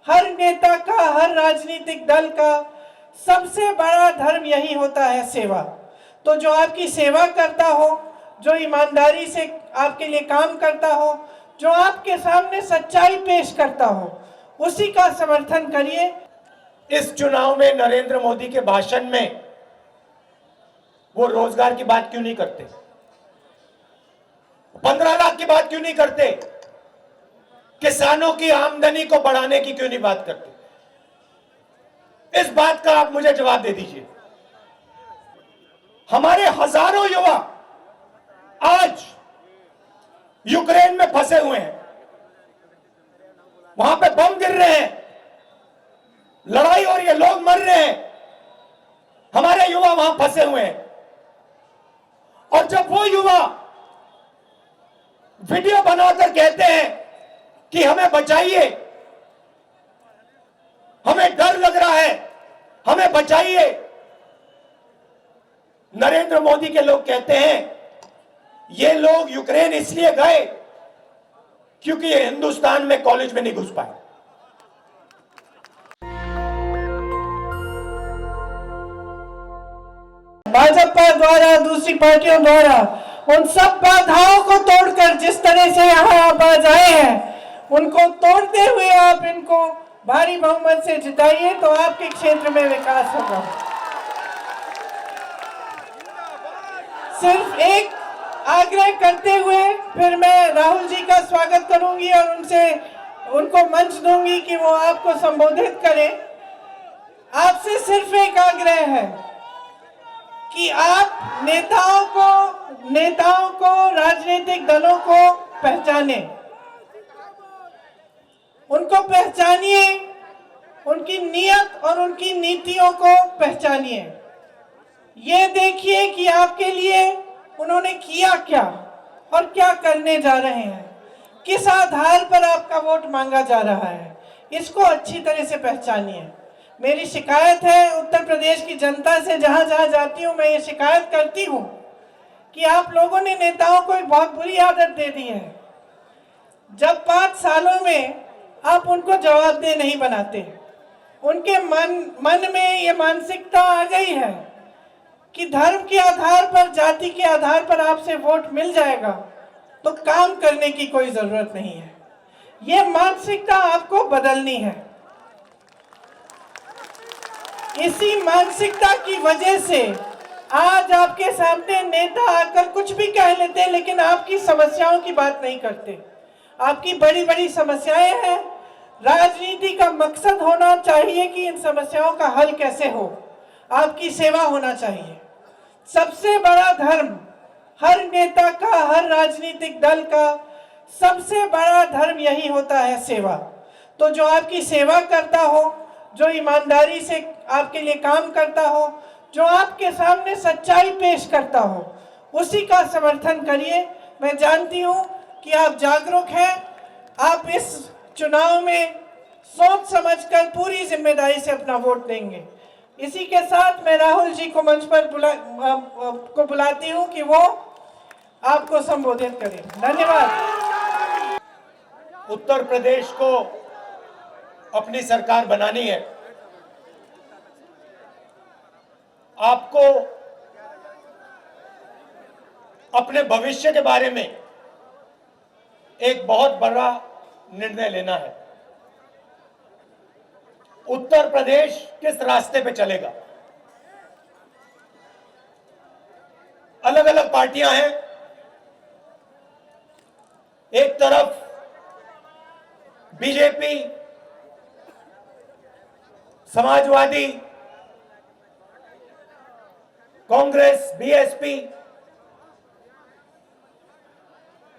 हर नेता का, हर राजनीतिक दल का सबसे बड़ा धर्म यही होता है, सेवा। तो जो आपकी सेवा करता हो, जो ईमानदारी से आपके लिए काम करता हो, जो आपके सामने सच्चाई पेश करता हो, उसी का समर्थन करिए। इस चुनाव में नरेंद्र मोदी के भाषण में वो रोजगार की बात क्यों नहीं करते? 15 लाख की बात क्यों नहीं करते? किसानों की आमदनी को बढ़ाने की क्यों नहीं बात करते? इस बात का आप मुझे जवाब दे दीजिए। हमारे हजारों युवा आज यूक्रेन में फंसे हुए हैं, वहां पे बम गिर रहे हैं, लड़ाई हो रही है, लोग मर रहे हैं, हमारे युवा वहां फंसे हुए हैं। और जब वो युवा वीडियो बनाकर कहते हैं कि हमें बचाइए, हमें डर लग रहा है, हमें बचाइए, नरेंद्र मोदी के लोग कहते हैं ये लोग यूक्रेन इसलिए गए क्योंकि ये हिंदुस्तान में कॉलेज में नहीं घुस पाए। भाजपा द्वारा, दूसरी पार्टियों द्वारा उन सब बाधाओं को तोड़कर जिस तरह से यहाँ आप आज आए हैं, उनको तोड़ते हुए आप इनको भारी बहुमत से जिताइए, तो आपके क्षेत्र में विकास होगा। सिर्फ एक आग्रह करते हुए फिर मैं राहुल जी का स्वागत करूंगी और उनको मंच दूंगी कि वो आपको संबोधित करें। आपसे सिर्फ एक आग्रह है कि आप नेताओं को, राजनीतिक दलों को पहचाने, उनको पहचानिए, उनकी नीयत और उनकी नीतियों को पहचानिए। ये देखिए कि आपके लिए उन्होंने किया क्या और क्या करने जा रहे हैं, किस आधार पर आपका वोट मांगा जा रहा है, इसको अच्छी तरह से पहचानिए। मेरी शिकायत है उत्तर प्रदेश की जनता से, जहां जहां जाती हूं मैं ये शिकायत करती हूं कि आप लोगों ने नेताओं को एक बहुत बुरी आदत दे दी है। जब 5 सालों में आप उनको जवाबदेह नहीं बनाते, उनके मन में ये मानसिकता आ गई है कि धर्म के आधार पर, जाति के आधार पर आपसे वोट मिल जाएगा तो काम करने की कोई जरूरत नहीं है। ये मानसिकता आपको बदलनी है। इसी मानसिकता की वजह से आज आपके सामने नेता आकर कुछ भी कह लेते हैं, लेकिन आपकी समस्याओं की बात नहीं करते। आपकी बड़ी बड़ी समस्याएं हैं। राजनीति का मकसद होना चाहिए कि इन समस्याओं का हल कैसे हो, आपकी सेवा होना चाहिए। सबसे बड़ा धर्म हर नेता का, हर राजनीतिक दल का सबसे बड़ा धर्म यही होता है, सेवा। तो जो आपकी सेवा करता हो, जो ईमानदारी से आपके लिए काम करता हो, जो आपके सामने सच्चाई पेश करता हो, उसी का समर्थन करिए। मैं जानती हूं कि आप जागरूक हैं। आप इस चुनाव में सोच समझकर पूरी जिम्मेदारी से अपना वोट देंगे। इसी के साथ मैं राहुल जी को मंच पर बुलाती हूं कि वो आपको संबोधित करें। धन्यवाद। उत्तर प्रदेश को अपनी सरकार बनानी है। आपको अपने भविष्य के बारे में एक बहुत बड़ा निर्णय लेना है। उत्तर प्रदेश किस रास्ते पे चलेगा? अलग अलग पार्टियां हैं। एक तरफ बीजेपी, समाजवादी, कांग्रेस, बीएसपी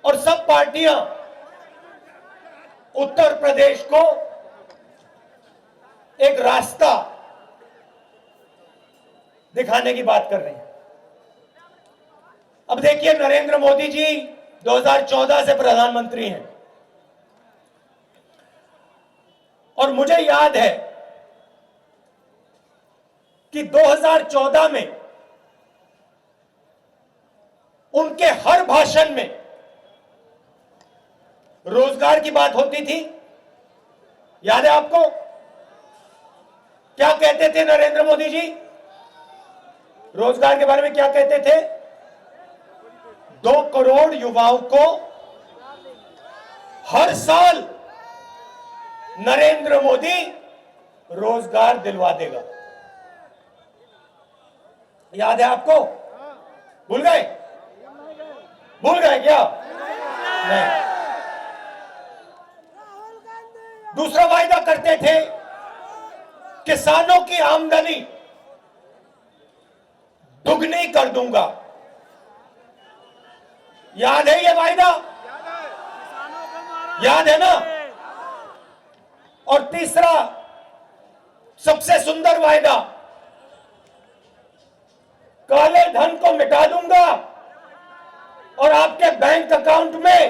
और सब पार्टियां उत्तर प्रदेश को एक रास्ता दिखाने की बात कर रहे हैं। अब देखिए, नरेंद्र मोदी जी 2014 से प्रधानमंत्री हैं और मुझे याद है कि 2014 में उनके हर भाषण में रोजगार की बात होती थी, याद है आपको क्या कहते थे नरेंद्र मोदी जी? रोजगार के बारे में क्या कहते थे? 2 करोड़ युवाओं को हर साल नरेंद्र मोदी रोजगार दिलवा देगा। याद है आपको? भूल गए? भूल गए क्या? नहीं। दूसरा वायदा करते थे, किसानों की आमदनी दुगनी कर दूंगा। याद है ये वायदा? याद है ना? और तीसरा सबसे सुंदर वायदा, काले धन को मिटा दूंगा और आपके बैंक अकाउंट में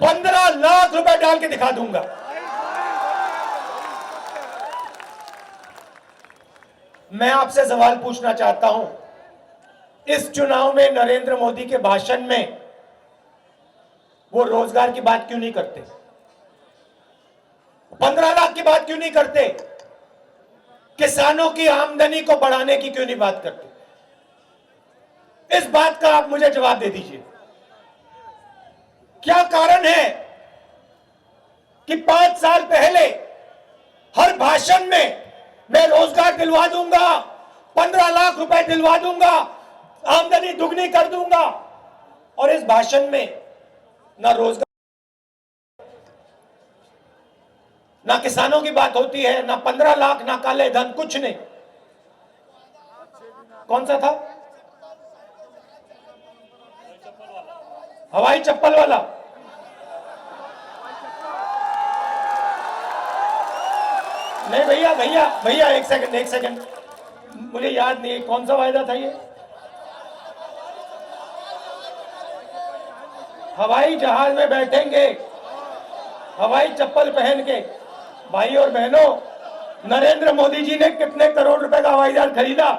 15 लाख रुपए डाल के दिखा दूंगा। मैं आपसे सवाल पूछना चाहता हूं, इस चुनाव में नरेंद्र मोदी के भाषण में वो रोजगार की बात क्यों नहीं करते? 15 लाख की बात क्यों नहीं करते? किसानों की आमदनी को बढ़ाने की क्यों नहीं बात करते? इस बात का आप मुझे जवाब दे दीजिए। क्या कारण है कि 5 साल पहले हर भाषण में मैं रोजगार दिलवा दूंगा, 15 लाख रुपए दिलवा दूंगा, आमदनी दुगनी कर दूंगा, और इस भाषण में ना रोजगार, ना किसानों की बात होती है, ना 15 लाख, ना काले धन, कुछ नहीं। कौन सा था? हवाई चप्पल वाला। नहीं भैया भैया भैया, एक सेकंड, मुझे याद नहीं है कौन सा वायदा था ये। हवाई जहाज में बैठेंगे हवाई चप्पल पहन के। भाई और बहनों, नरेंद्र मोदी जी ने कितने करोड़ रुपए का हवाई जहाज खरीदा?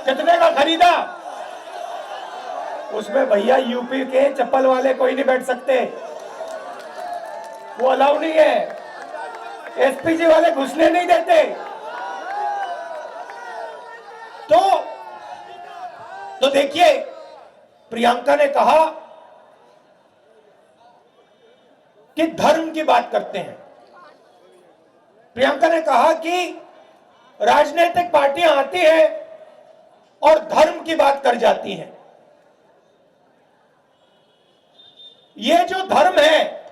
कितने का खरीदा? उसमें भैया यूपी के चप्पल वाले कोई नहीं बैठ सकते, वो अलाउ नहीं है। एसपीजी वाले घुसने नहीं देते। तो देखिए, प्रियंका ने कहा कि धर्म की बात करते हैं। प्रियंका ने कहा कि राजनीतिक पार्टियां आती हैं और धर्म की बात कर जाती हैं। ये जो धर्म है,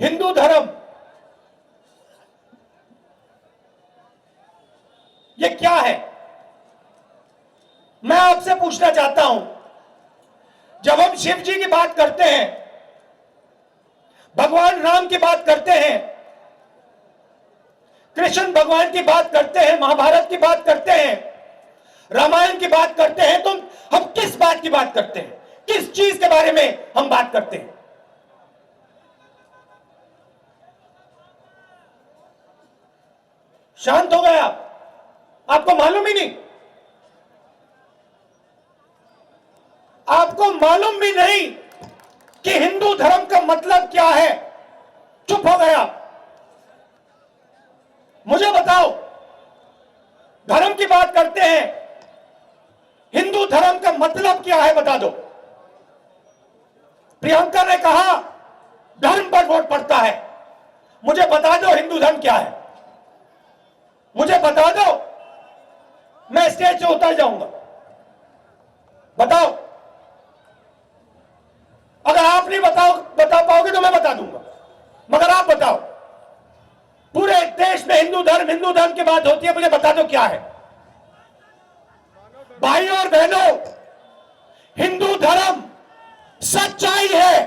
हिंदू धर्म, ये क्या है? मैं आपसे पूछना चाहता हूं, जब हम शिव जी की बात करते हैं, भगवान राम की बात करते हैं, कृष्ण भगवान की बात करते हैं, महाभारत की बात करते हैं, रामायण की बात करते हैं, तो हम किस बात की बात करते हैं? किस चीज के बारे में हम बात करते हैं? शांत हो गए आप? आपको मालूम ही नहीं? आपको मालूम भी नहीं कि हिंदू धर्म का मतलब क्या है? चुप हो गए आप? मुझे बताओ, धर्म की बात करते हैं, हिंदू धर्म का मतलब क्या है? बता दो। प्रियंका ने कहा धर्म पर वोट पड़ता है। मुझे बता दो हिंदू धर्म क्या है? मुझे बता दो, मैं स्टेज से उतर जाऊंगा। बताओ। अगर आप नहीं बता पाओगे तो मैं बता दूंगा, मगर आप बताओ। पूरे देश में हिंदू धर्म की बात होती है, मुझे बता दो क्या है? भाई और बहनों, हिंदू धर्म सच्चाई है।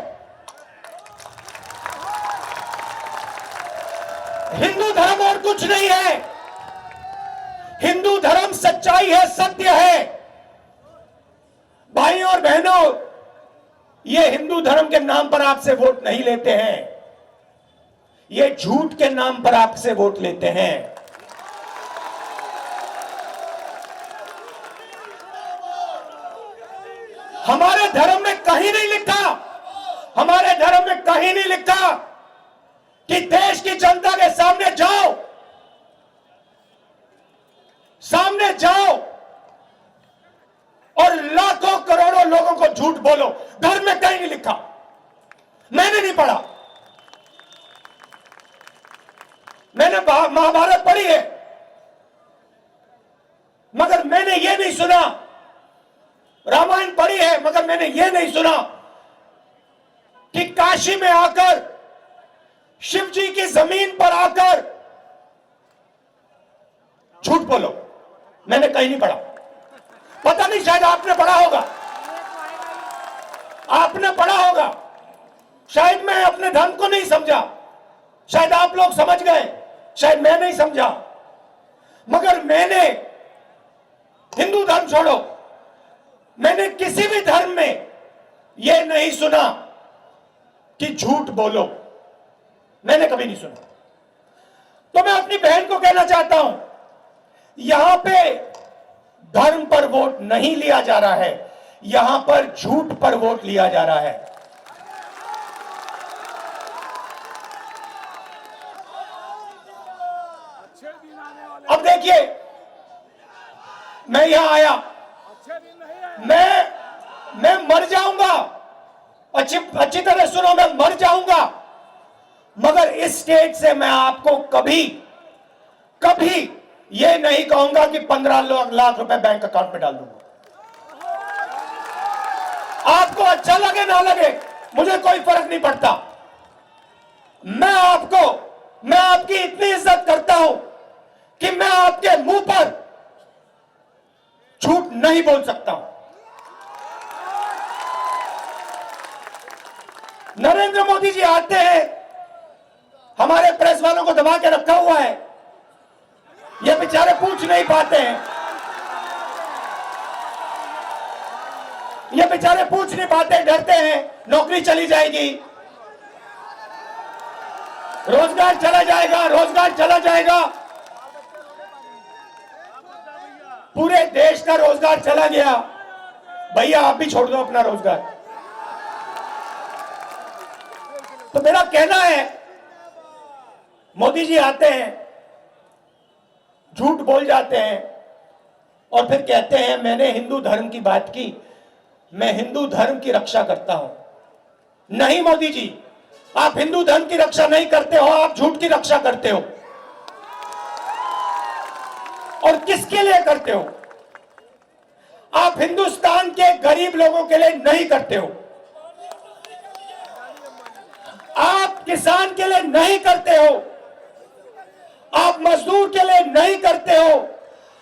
हिंदू धर्म और कुछ नहीं है। हिंदू धर्म सच्चाई है, सत्य है। भाई और बहनों, ये हिंदू धर्म के नाम पर आपसे वोट नहीं लेते हैं, ये झूठ के नाम पर आपसे वोट लेते हैं। हमारे धर्म में कहीं नहीं लिखा, हमारे धर्म में कहीं नहीं लिखा कि देश की जनता के सामने जाओ, सामने जाओ और लाखों करोड़ों लोगों को झूठ बोलो। धर्म में कहीं नहीं लिखा, मैंने नहीं पढ़ा। मैंने महाभारत पढ़ी है, मगर मैंने यह नहीं सुना, रामायण पढ़ी है, मगर मैंने यह नहीं सुना कि काशी में आकर, शिव जी की जमीन पर आकर झूठ बोलो। मैंने कहीं नहीं पढ़ा। पता नहीं, शायद आपने पढ़ा होगा, आपने पढ़ा होगा। शायद मैं अपने धर्म को नहीं समझा, शायद आप लोग समझ गए, शायद मैं नहीं समझा। मगर मैंने, हिंदू धर्म छोड़ो, मैंने किसी भी धर्म में यह नहीं सुना कि झूठ बोलो। मैंने कभी नहीं सुना। तो मैं अपनी बहन को कहना चाहता हूं, यहां पे धर्म पर वोट नहीं लिया जा रहा है, यहां पर झूठ पर वोट लिया जा रहा है। अब देखिए, मैं यहां आया, मैं मर जाऊंगा, अच्छी तरह सुनो, मैं मर जाऊंगा, मगर इस स्टेज से मैं आपको कभी यह नहीं कहूंगा कि 15 लाख रुपए बैंक अकाउंट में डाल दूंगा। आपको अच्छा लगे ना लगे, मुझे कोई फर्क नहीं पड़ता। मैं आपकी इतनी इज्जत करता हूं कि मैं आपके मुंह पर झूठ नहीं बोल सकता हूं। नरेंद्र मोदी जी आते हैं, हमारे प्रेस वालों को दबा के रखा हुआ है, ये बेचारे पूछ नहीं पाते हैं, ये बेचारे पूछ नहीं पाते, डरते हैं नौकरी चली जाएगी, रोजगार चला जाएगा, रोजगार चला जाएगा। पूरे देश का रोजगार चला गया, भैया आप भी छोड़ दो अपना रोजगार। तो मेरा कहना है, मोदी जी आते हैं, झूठ बोल जाते हैं और फिर कहते हैं मैंने हिंदू धर्म की बात की, मैं हिंदू धर्म की रक्षा करता हूं। नहीं मोदी जी, आप हिंदू धर्म की रक्षा नहीं करते हो, आप झूठ की रक्षा करते हो। और किसके लिए करते हो? आप हिंदुस्तान के गरीब लोगों के लिए नहीं करते हो, आप किसान के लिए नहीं करते हो, आप मजदूर के लिए नहीं करते हो,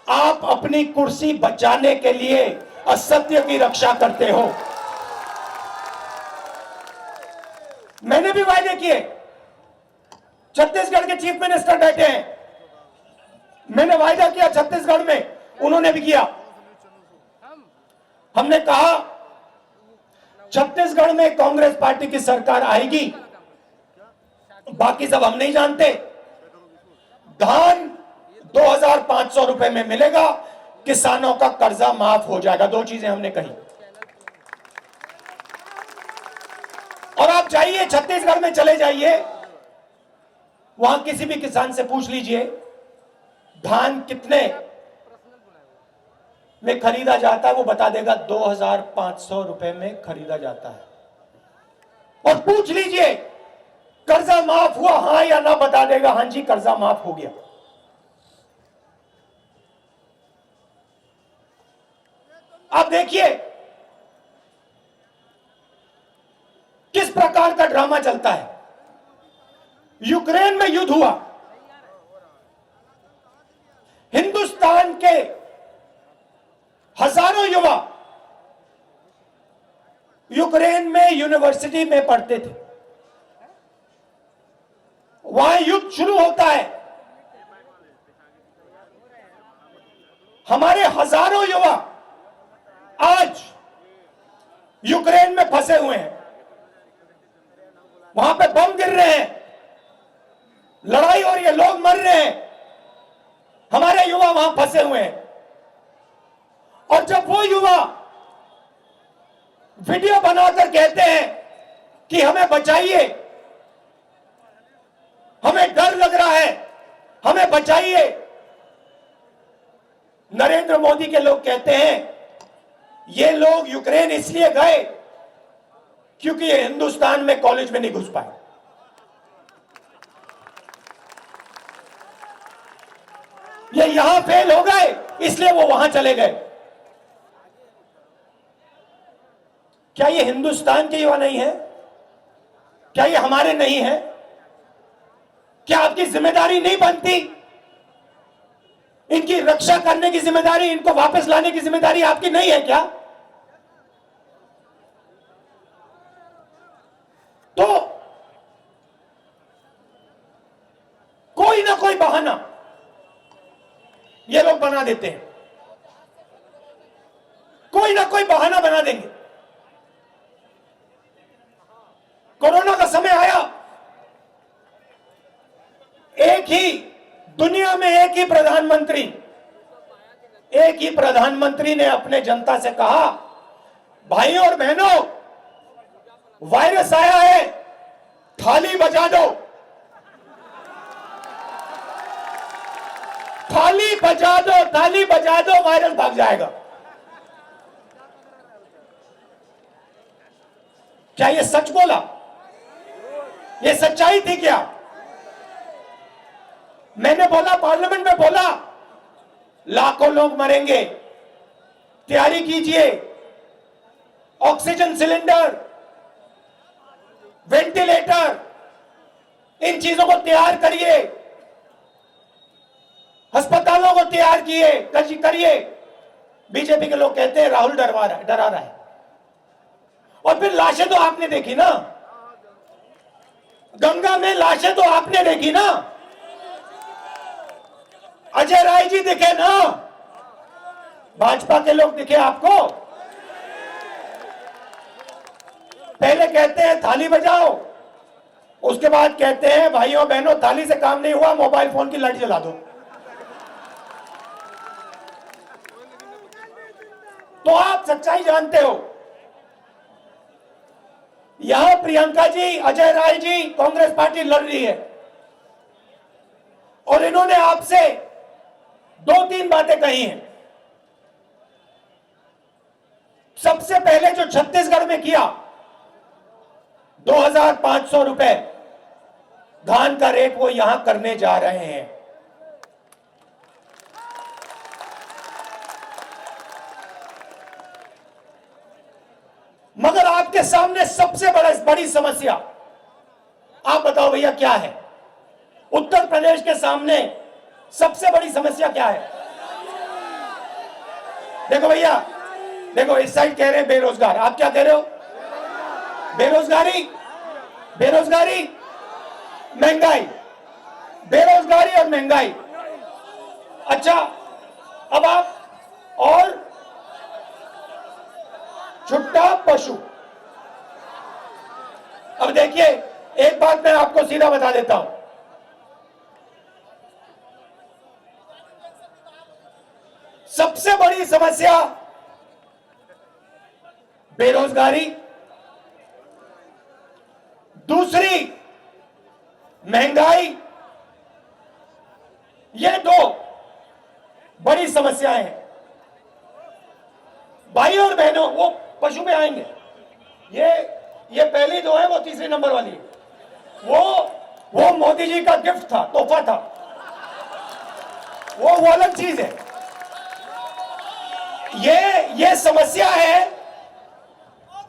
आप अपनी कुर्सी बचाने के लिए असत्य की रक्षा करते हो। मैंने भी वायदे किए, छत्तीसगढ़ के चीफ मिनिस्टर बैठे हैं, मैंने वायदा किया छत्तीसगढ़ में, उन्होंने भी किया। हमने कहा छत्तीसगढ़ में कांग्रेस पार्टी की सरकार आएगी, बाकी सब हम नहीं जानते, धान 2500 रुपए में मिलेगा, किसानों का कर्जा माफ हो जाएगा। 2 चीजें हमने कही। और आप जाइए छत्तीसगढ़ में, चले जाइए, वहां किसी भी किसान से पूछ लीजिए धान कितने में खरीदा जाता है, वो बता देगा 2500 रुपए में खरीदा जाता है। और पूछ लीजिए कर्जा माफ हुआ हां या ना, बता देगा हां जी कर्जा माफ हो गया। आप देखिए किस प्रकार का ड्रामा चलता है। यूक्रेन में युद्ध हुआ, हिंदुस्तान के हजारों युवा यूक्रेन में यूनिवर्सिटी में पढ़ते थे, वहां युद्ध शुरू होता है, हमारे हजारों युवा आज यूक्रेन में फंसे हुए हैं, वहां पे बम गिर रहे हैं, लड़ाई हो रही है, लोग मर रहे हैं, हमारे युवा वहां फंसे हुए हैं। और जब वो युवा वीडियो बनाकर कहते हैं कि हमें बचाइए, हमें डर लग रहा है, हमें बचाइए। नरेंद्र मोदी के लोग कहते हैं ये लोग यूक्रेन इसलिए गए क्योंकि ये हिंदुस्तान में कॉलेज में नहीं घुस पाए। ये यहां फेल हो गए इसलिए वो वहां चले गए। क्या ये हिंदुस्तान के युवा नहीं है? क्या ये हमारे नहीं है? क्या आपकी जिम्मेदारी नहीं बनती? इनकी रक्षा करने की जिम्मेदारी, इनको वापस लाने की जिम्मेदारी आपकी नहीं है क्या? तो कोई ना कोई बहाना ये लोग बना देते हैं, कोई ना कोई बहाना बना देंगे। कोरोना का समय आया, एक ही दुनिया में एक ही प्रधानमंत्री ने अपने जनता से कहा, भाइयों और बहनों, वायरस आया है, थाली बजा दो, थाली बजा दो, ताली बजा दो, वायरस भाग जाएगा। क्या ये सच बोला? ये सच्चाई थी क्या? मैंने बोला, पार्लियामेंट में बोला, लाखों लोग मरेंगे, तैयारी कीजिए, ऑक्सीजन सिलेंडर, वेंटिलेटर, इन चीजों को तैयार करिए, अस्पतालों को तैयार करिए। बीजेपी के लोग कहते हैं राहुल डरा रहा है। और फिर लाशें तो आपने देखी ना, गंगा में लाशें तो आपने देखी ना, अजय राय जी दिखे ना, भाजपा के लोग दिखे आपको? पहले कहते हैं थाली बजाओ, उसके बाद कहते हैं भाइयों बहनों थाली से काम नहीं हुआ, मोबाइल फोन की लाइट जला दो। तो आप सच्चाई जानते हो। यहां प्रियंका जी, अजय राय जी, कांग्रेस पार्टी लड़ रही है और इन्होंने आपसे 2-3 बातें कही हैं। सबसे पहले जो छत्तीसगढ़ में किया, 2500 रुपए धान का रेट वो यहां करने जा रहे हैं। मगर आपके सामने सबसे बड़ी समस्या, आप बताओ भैया क्या है? उत्तर प्रदेश के सामने सबसे बड़ी समस्या क्या है? देखो भैया, देखो इस साइड कह रहे हैं बेरोजगार, आप क्या कह रहे हो? बेरोजगारी, महंगाई, बेरोजगारी और महंगाई। अच्छा, अब आप और छुट्टा पशु। अब देखिए, एक बात मैं आपको सीधा बता देता हूं, सबसे बड़ी समस्या बेरोजगारी, दूसरी महंगाई, ये 2 बड़ी समस्याएं हैं। भाई और बहनों, वो पशु में आएंगे, ये पहली 2 है, वो तीसरी नंबर वाली है। वो मोदी जी का गिफ्ट था, तोहफा था, वो अलग चीज है। ये समस्या है,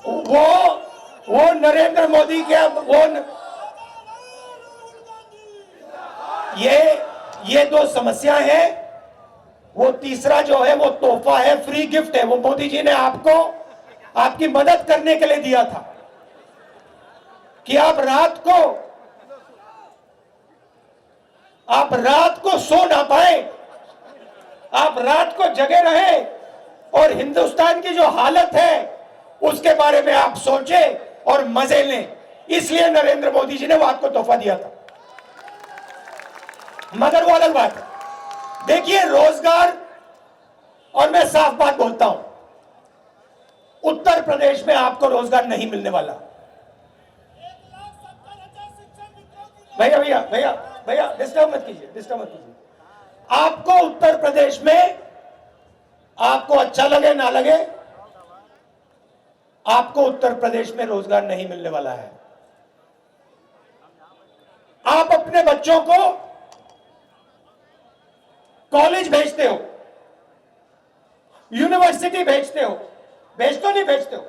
वो नरेंद्र मोदी के, ये 2 समस्या है। वो तीसरा जो है वो तोहफा है, फ्री गिफ्ट है, वो मोदी जी ने आपको आपकी मदद करने के लिए दिया था कि आप रात को सो ना पाए, आप रात को जगे रहे और हिंदुस्तान की जो हालत है उसके बारे में आप सोचे और मजे लें। इसलिए नरेंद्र मोदी जी ने वो आपको तोहफा दिया था। मगर वो अलग बात है। देखिए, रोजगार, और मैं साफ बात बोलता हूं, उत्तर प्रदेश में आपको रोजगार नहीं मिलने वाला। भैया भैया भैया भैया डिस्टर्ब मत कीजिए, डिस्टर्ब मत कीजिए। आपको उत्तर प्रदेश में, आपको अच्छा लगे ना लगे, आपको उत्तर प्रदेश में रोजगार नहीं मिलने वाला है। आप अपने बच्चों को कॉलेज भेजते हो, यूनिवर्सिटी भेजते हो, भेजते हो नहीं भेजते हो?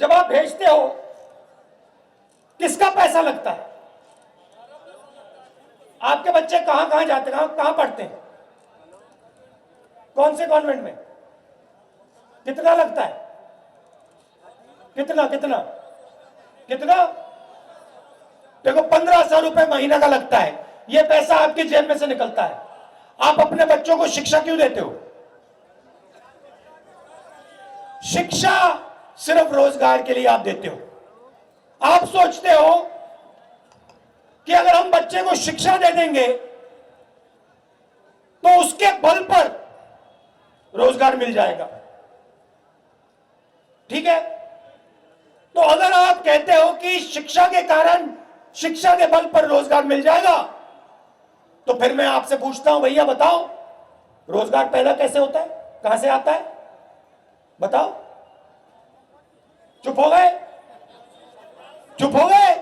जब आप भेजते हो किसका पैसा लगता है? आपके बच्चे कहां कहां जाते हैं, कहां पढ़ते हैं, कौन से कॉन्वेंट में? कितना लगता है? कितना कितना कितना? देखो 1500 रुपए महीना का लगता है। यह पैसा आपकी जेब में से निकलता है। आप अपने बच्चों को शिक्षा क्यों देते हो? शिक्षा सिर्फ रोजगार के लिए आप देते हो। आप सोचते हो कि अगर हम बच्चे को शिक्षा दे देंगे तो उसके बल पर रोजगार मिल जाएगा। ठीक है, तो अगर आप कहते हो कि शिक्षा के कारण, शिक्षा के बल पर रोजगार मिल जाएगा, तो फिर मैं आपसे पूछता हूं, भैया बताओ रोजगार पैदा कैसे होता है, कहां से आता है? बताओ। चुप हो गए? चुप हो गए?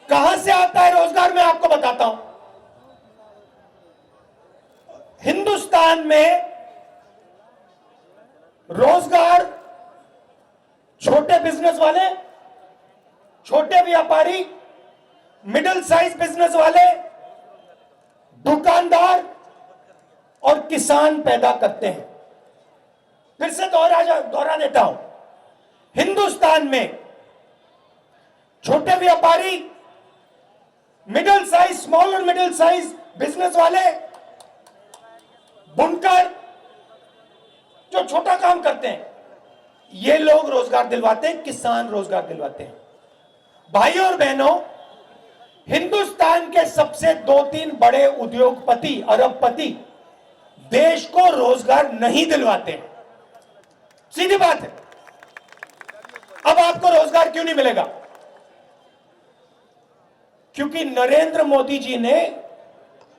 कहां से आता है रोजगार? मैं आपको बताता हूं। हिंदुस्तान में रोजगार छोटे बिजनेस वाले, छोटे व्यापारी, मिडिल साइज बिजनेस वाले, दुकानदार और किसान पैदा करते हैं। फिर से दोहरा देता हूं। हिंदुस्तान में छोटे व्यापारी, मिडिल साइज, स्मॉल और मिडिल साइज बिजनेस वाले, बुनकर, जो छोटा काम करते हैं, ये लोग रोजगार दिलवाते हैं, किसान रोजगार दिलवाते हैं। भाइयों और बहनों, हिंदुस्तान के सबसे 2-3 बड़े उद्योगपति, अरबपति देश को रोजगार नहीं दिलवाते हैं। सीधी बात है। अब आपको रोजगार क्यों नहीं मिलेगा? क्योंकि नरेंद्र मोदी जी ने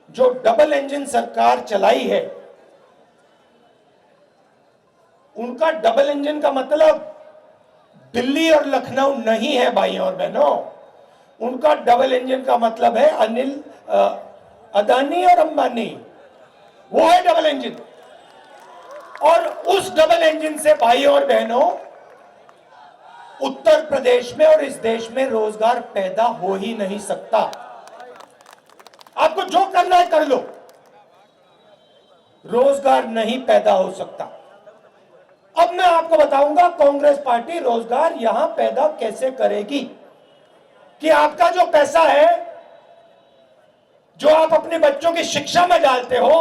जो डबल इंजन सरकार चलाई है, उनका डबल इंजन का मतलब दिल्ली और लखनऊ नहीं है भाइयों और बहनों। उनका डबल इंजन का मतलब है अनिल, अदानी और अंबानी। वो है डबल इंजन। और उस डबल इंजन से भाइयों और बहनों उत्तर प्रदेश में और इस देश में रोजगार पैदा हो ही नहीं सकता। आपको जो करना है कर लो, रोजगार नहीं पैदा हो सकता। अब मैं आपको बताऊंगा कांग्रेस पार्टी रोजगार यहां पैदा कैसे करेगी। कि आपका जो पैसा है, जो आप अपने बच्चों की शिक्षा में डालते हो,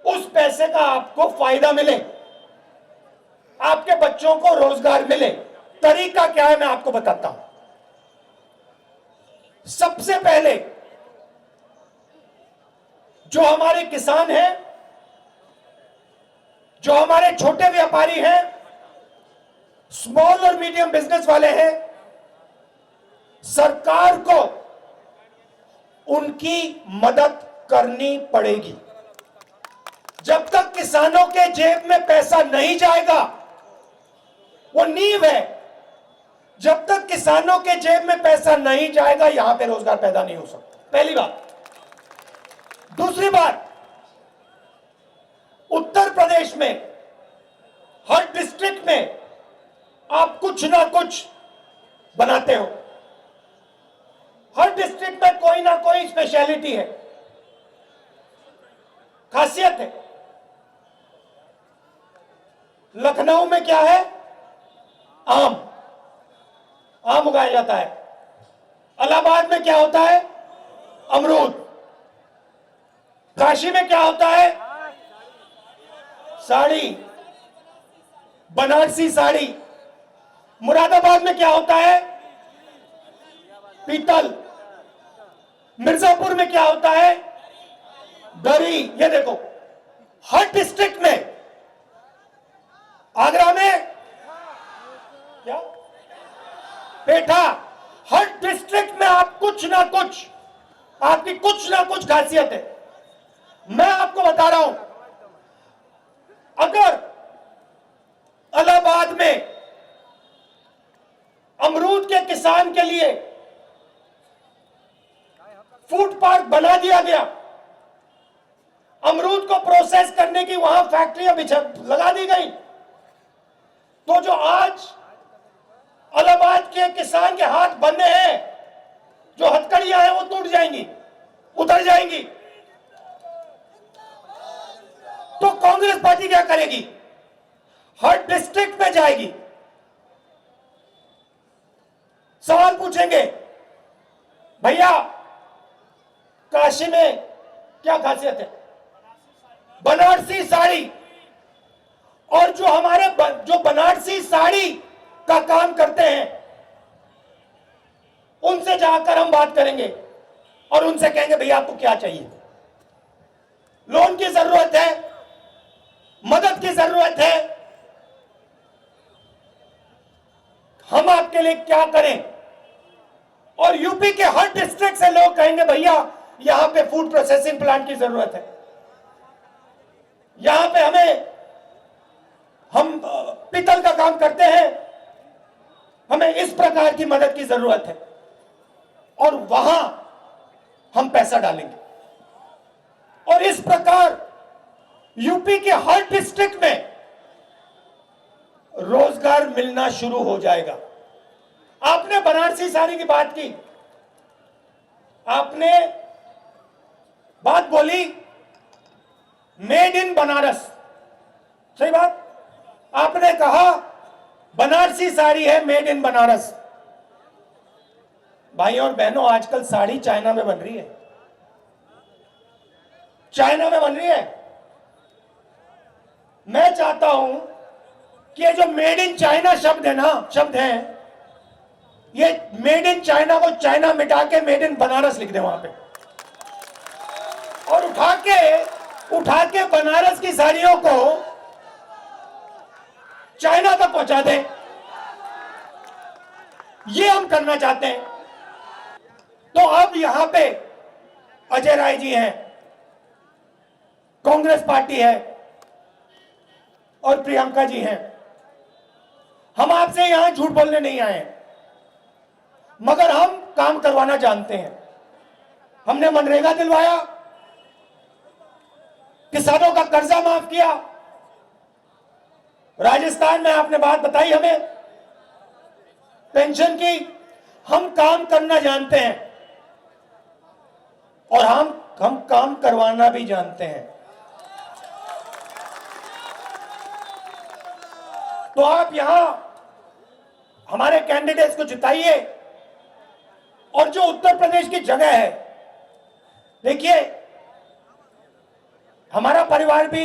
उस पैसे का आपको फायदा मिले, आपके बच्चों को रोजगार मिले। तरीका क्या है मैं आपको बताता हूं। सबसे पहले जो हमारे किसान हैं, जो हमारे छोटे व्यापारी हैं, स्मॉल और मीडियम बिजनेस वाले हैं, सरकार को उनकी मदद करनी पड़ेगी। जब तक किसानों के जेब में पैसा नहीं जाएगा, वो नींव है, जब तक किसानों के जेब में पैसा नहीं जाएगा, यहां पे रोजगार पैदा नहीं हो सकता। पहली बात। दूसरी बात, उत्तर प्रदेश में हर डिस्ट्रिक्ट में आप कुछ ना कुछ बनाते हो। हर डिस्ट्रिक्ट में कोई ना कोई स्पेशलिटी है, खासियत है। लखनऊ में क्या है? आम, आम उगाया जाता है। इलाहाबाद में क्या होता है? अमरूद। काशी में क्या होता है? साड़ी, बनारसी साड़ी। मुरादाबाद में क्या होता है? पीतल। मिर्जापुर में क्या होता है? दरी। ये देखो, हर डिस्ट्रिक्ट में। आगरा में क्या? पेठा, हर डिस्ट्रिक्ट में आप आपकी कुछ ना कुछ खासियत है। मैं आपको बता रहा हूं, अगर इलाहाबाद में अमरूद के किसान के लिए फूड पार्क बना दिया गया, अमरूद को प्रोसेस करने की वहां फैक्ट्रियां लगा दी गई, तो जो आज इलाहाबाद के किसान के हाथ बंधे हैं, जो हथकड़ियां हैं वो टूट जाएंगी, उतर जाएंगी। तो कांग्रेस पार्टी क्या करेगी? हर डिस्ट्रिक्ट में जाएगी, सवाल पूछेंगे, भैया काशी में क्या खासियत है? बनारसी साड़ी। और जो हमारे जो बनारसी साड़ी का काम करते हैं, उनसे जाकर हम बात करेंगे और उनसे कहेंगे भैया आपको क्या चाहिए? लोन की जरूरत है, मदद की जरूरत है, हम आपके लिए क्या करें? और यूपी के हर डिस्ट्रिक्ट से लोग कहेंगे भैया यहां पे फूड प्रोसेसिंग प्लांट की जरूरत है, यहां पे हम पीतल का काम करते हैं, हमें इस प्रकार की मदद की जरूरत है, और वहां हम पैसा डालेंगे। और इस प्रकार यूपी के हर डिस्ट्रिक्ट में रोजगार मिलना शुरू हो जाएगा। आपने बनारसी साड़ी की बात की, आपने बात बोली मेड इन बनारस, सही बात। आपने कहा बनारसी साड़ी है मेड इन बनारस। भाई और बहनों, आजकल साड़ी चाइना में बन रही है, चाइना में बन रही है। मैं चाहता हूं कि ये जो मेड इन चाइना शब्द है, ये मेड इन चाइना को चाइना मिटा के मेड इन बनारस लिख दे वहां पे, और उठा के बनारस की साड़ियों को चाइना तक पहुंचा दे। ये हम करना चाहते हैं। तो अब यहां पे अजय राय जी हैं, कांग्रेस पार्टी है, और प्रियंका जी हैं। हम आपसे यहां झूठ बोलने नहीं आए हैं, मगर हम काम करवाना जानते हैं। हमने मनरेगा दिलवाया, किसानों का कर्जा माफ किया, राजस्थान में आपने बात बताई हमें पेंशन की। हम काम करना जानते हैं और हम काम करवाना भी जानते हैं। तो आप यहां हमारे कैंडिडेट्स को जिताइए। और जो उत्तर प्रदेश की जगह है, देखिए हमारा परिवार भी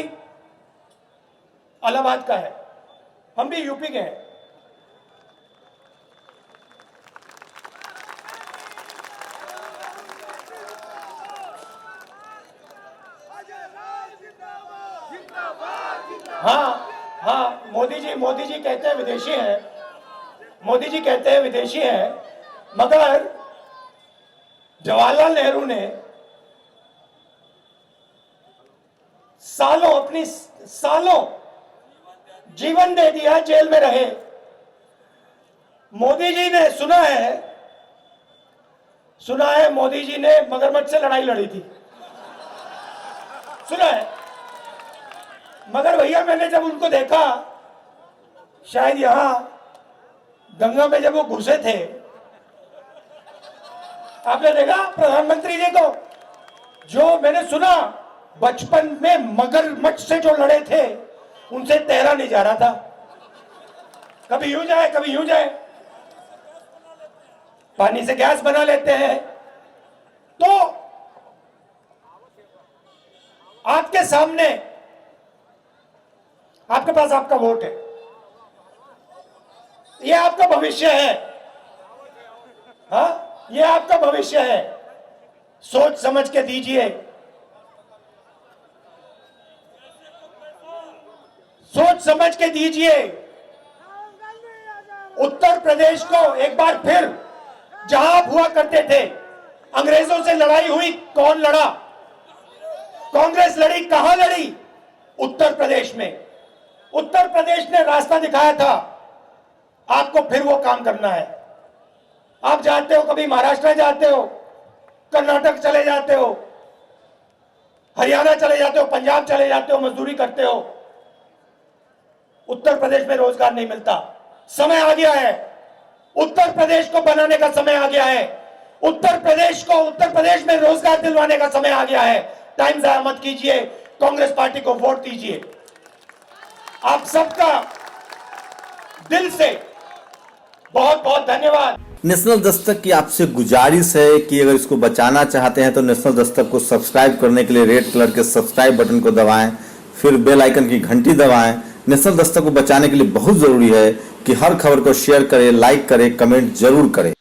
इलाहाबाद का है, हम भी यूपी के हैं। हाँ, मोदी जी कहते हैं विदेशी हैं, मोदी जी कहते हैं विदेशी हैं, मगर जवाहरलाल नेहरू ने सालों जीवन दे दिया, जेल में रहे। मोदी जी ने सुना है मोदी जी ने मगरमच्छ से लड़ाई लड़ी थी, सुना है। मगर भैया मैंने जब उनको देखा, शायद यहां गंगा में जब वो घुसे थे, आपने देखा प्रधानमंत्री जी को, जो मैंने सुना बचपन में मगरमच्छ से जो लड़े थे उनसे तैरा नहीं जा रहा था, कभी यूं जाए कभी यूं जाए, पानी से गैस बना लेते हैं। तो आपके सामने, आपके पास आपका वोट है, ये आपका भविष्य है। हाँ, ये आपका भविष्य है, सोच समझ के दीजिए, सोच समझ के दीजिए। उत्तर प्रदेश को एक बार फिर जहां आप हुआ करते थे, अंग्रेजों से लड़ाई हुई, कौन लड़ा? कांग्रेस लड़ी। कहां लड़ी? उत्तर प्रदेश में। उत्तर प्रदेश ने रास्ता दिखाया था, आपको फिर वो काम करना है। आप जाते हो, कभी महाराष्ट्र जाते हो, कर्नाटक चले जाते हो, हरियाणा चले जाते हो, पंजाब चले जाते हो, मजदूरी करते हो, उत्तर प्रदेश में रोजगार नहीं मिलता। समय आ गया है, उत्तर प्रदेश को बनाने का समय आ गया है, उत्तर प्रदेश में रोजगार दिलवाने का समय आ गया है। टाइम जाया मत कीजिए, कांग्रेस पार्टी को वोट दीजिए। आप सबका दिल से बहुत बहुत धन्यवाद। नेशनल दस्तक की आपसे गुजारिश है कि अगर इसको बचाना चाहते हैं तो नेशनल दस्तक को सब्सक्राइब करने के लिए रेड कलर के सब्सक्राइब बटन को दबाएं, फिर बेल आइकन की घंटी दबाएं। नेशनल दस्तक को बचाने के लिए बहुत जरूरी है कि हर खबर को शेयर करें, लाइक करें, कमेंट जरूर करें।